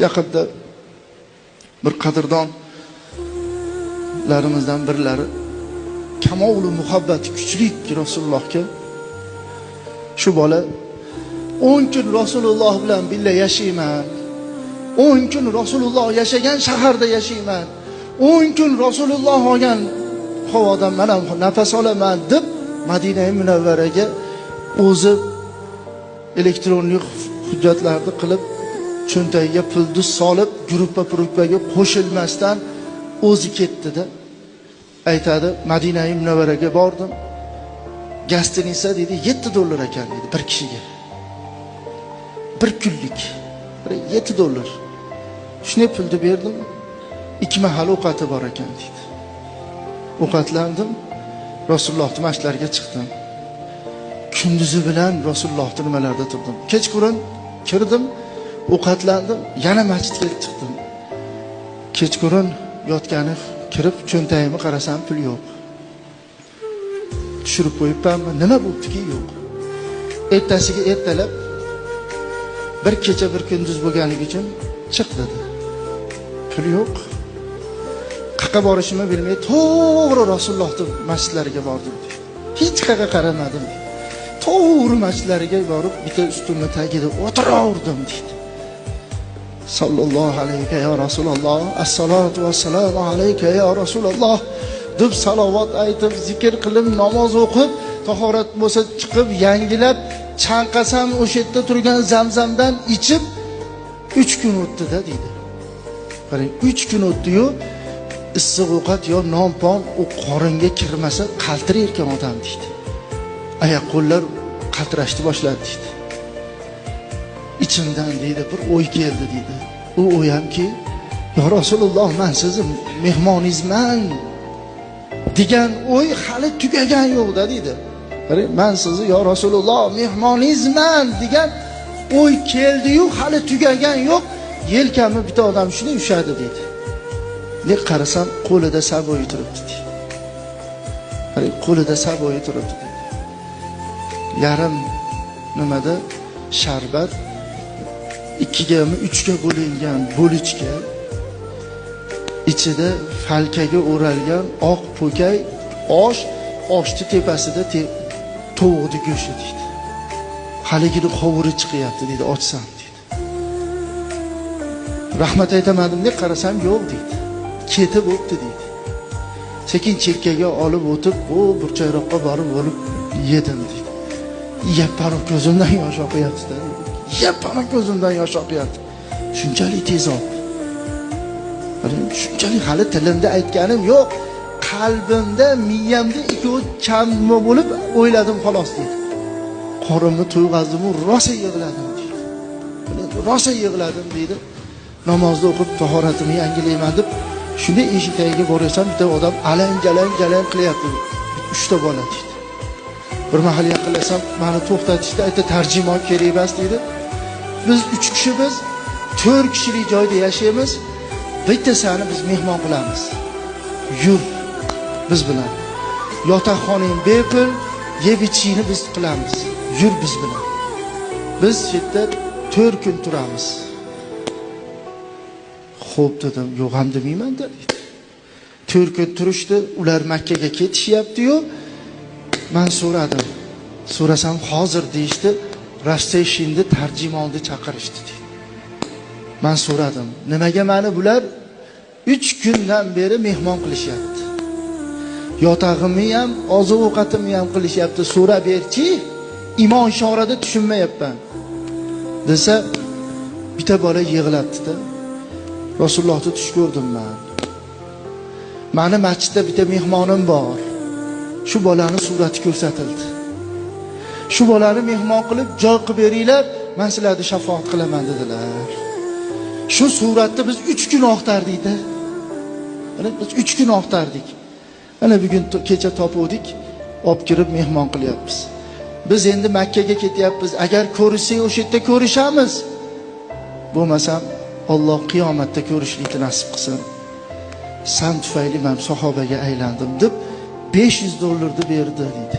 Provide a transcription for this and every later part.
Yaqinda bir qadrdonlarimizdan birlari kamolu muhabbati kuchli Rasulullohga. Shu bola 10 kun Rasululloh bilan birga yashayman. 10 kun Rasululloh yashagan shaharda yashayman. 10 kun Rasululloh olgan havodan men ham nafas olaman deb Madina-i Munavvaraga o'zi elektronlik hujjatlarni qilib, cho'ntagiga pulni solib, gruppaga qo'shilmasdan o'zi ketdi-da. Aytadi, Madina-i Munavvaraga bordim. Gastinitsa dedi $7 ekan dedi bir kishiga. Bir kunlik $7. Shuni pulni berdim. 2 mahal ovqati bor ekan dedi. Ovqatlandim. Rasulullohning masjidlariga chiqdim. Kunduzi bilan Rasulullohning nimalarida turdim. Kechqurun kirdim, ovqatlandim, yana masjidga chiqdim. Kechqurun yotgani kirib cho'ntagimni qarasam pul yo'q. Tushirib qo'yibmanmi? Nima bo'ldi-ki yo'q. Ertasiga ertalab bir kecha bir kunduz bo'lganligi uchun chiq dedi. Pul yo'q. Qayerga borishimni bilmay to'g'ri Rasulullohning masjidlariga bordim. Hech qayerga qaramadim. To'g'ri masjidlariga borib, bitta ustunni tagida o'tiraverdim dedi. Sallallohu alayka ya Rasululloh, assalatu vassalamu alayka ya Rasululloh deb salovat aytib, zikr qilib, namoz o'qib, tahorat bo'lsa chiqib, yangilab, chanqasam o'sha yerda turgan zamzamdan ichib 3 kun o'tdi-da dedi. Qarang, 3 kun o'tdi-yu, issiq ovqat yo non-pon u qoringa kirmasa qaltirar ekan odam dedi. Oyoq qo'llar qaltirashni boshladi dedi. İçimden deydi bir o'y keldi deydi. U o'y hamki, "Ya Rasululloh, men sizni mehmoningizman" degan o'y hali tugagan yo'q-da deydi. Qarang, "Men sizni ya Rasululloh mehmoningizman" degan o'y keldi-yu, hali tugagan yo'q. Yelkamni bitta odam shuni ushadi deydi. Lek qarasam qo'lida saboyi turibdi deydi. Qarang, qo'lida saboyi turibdi deydi. Yarim nimada sharbat 2gami 3ga bo'lingan bo'lichka, ichida falkaga o'ralgan oq po'kay osh, oshni tepasida tovuqni go'shti deydi. Haligini qovuri chiqyapti deydi, ochsam deydi. Rahmat aytamadim deb qarasam yo'q deydi. Ketib o'tdi deydi. Sekin chekkaga olib o'tib, o burchakroqqa borib olib yedim deydi. Yappani ko'zimdan yosh oqyapti-da. Yappani ko'zimdan yosh oqyapti. Shunchalik tez oldi. Shunchalik hali tilimda aytganim yo'q. Qalbimda, miyamda ikkovi kam bo'lib o'yladim xolos deydi. Qorimni to'yg'azdim, rosa yig'ladim deydi. Rosa yig'ladim deydi. Namozni o'qib tahoratimni yangilayman deb shunday eshik tagiga borsam, bitta odam alang-jalang qilyapti. 3 ta bola deydi. Bir mahal yaqinlasam, meni to'xtatishdi, aytdi, tarjimon kerak emas deydi. Biz 3 kishimiz 4 kishilik joyda yashaymiz. Bittasini biz mehmon qilamiz. Yur biz bilan. Yotoqxonang bepul, yeb ichishni biz qilamiz. Yur biz bilan. Biz yerda 4 kun turamiz. Xo'p dedim, yo'q ham demayman dedi. 4 kun turishdi, ular Makka ga ketishyapti-yu. Men so'radim. So'rasam hozir deyishdi, Rasteshinni tarjimonni chaqirishdi dedi. Men so'radim, nimaga meni bular 3 kundan beri mehmon qilishyapti? Yotag'imni ham, oziq-ovqatimni ham qilishyapti, so'rab berchi, imon ishorada tushunmayapman. Desa, bitta bola yig'labdi-da. Rasulullohni tush ko'rdim men. Meni masjidda bitta mehmonim bor. Shu bolani surati ko'rsatildi. Shu bolani mehmon qilib joy qilib beringlar, men sizlarga shafoat qilaman dedilar. Shu suratni biz 3 kun oqtardik-da. Mana biz 3 kun oqtardik. Mana bugun kecha topuvdik, olib kirib mehmon qilyapmiz. Biz endi Makka ga ketyapmiz. Agar ko'rsak o'sha yerda ko'rishamiz. Bo'lmasam Alloh qiyomatda ko'rishlikni nasib qilsin. Sen tufayli men sahobaga aylandim deb $500 berdi dedi.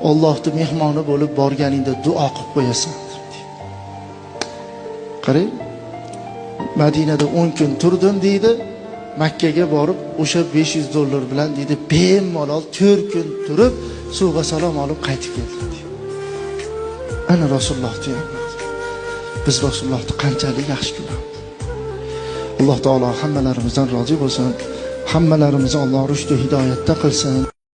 Allohning mehmoni bo'lib borganingda duo qilib qo'yasan dedi. Qarang, Madinada 10 kun turdim deydi. Makkaga borib o'sha $500 bilan deydi bemalol 4 kun turib suvga salom olib qaytib keldi deydi. Ana Rasululloh deyapmiz. Biz Rasulullohni qanchalik yaxshi ko'ramiz. Alloh taolo hammalarimizdan rozi bo'lsin. Hammalarimizni Alloh rushd va hidoyatda qilsin.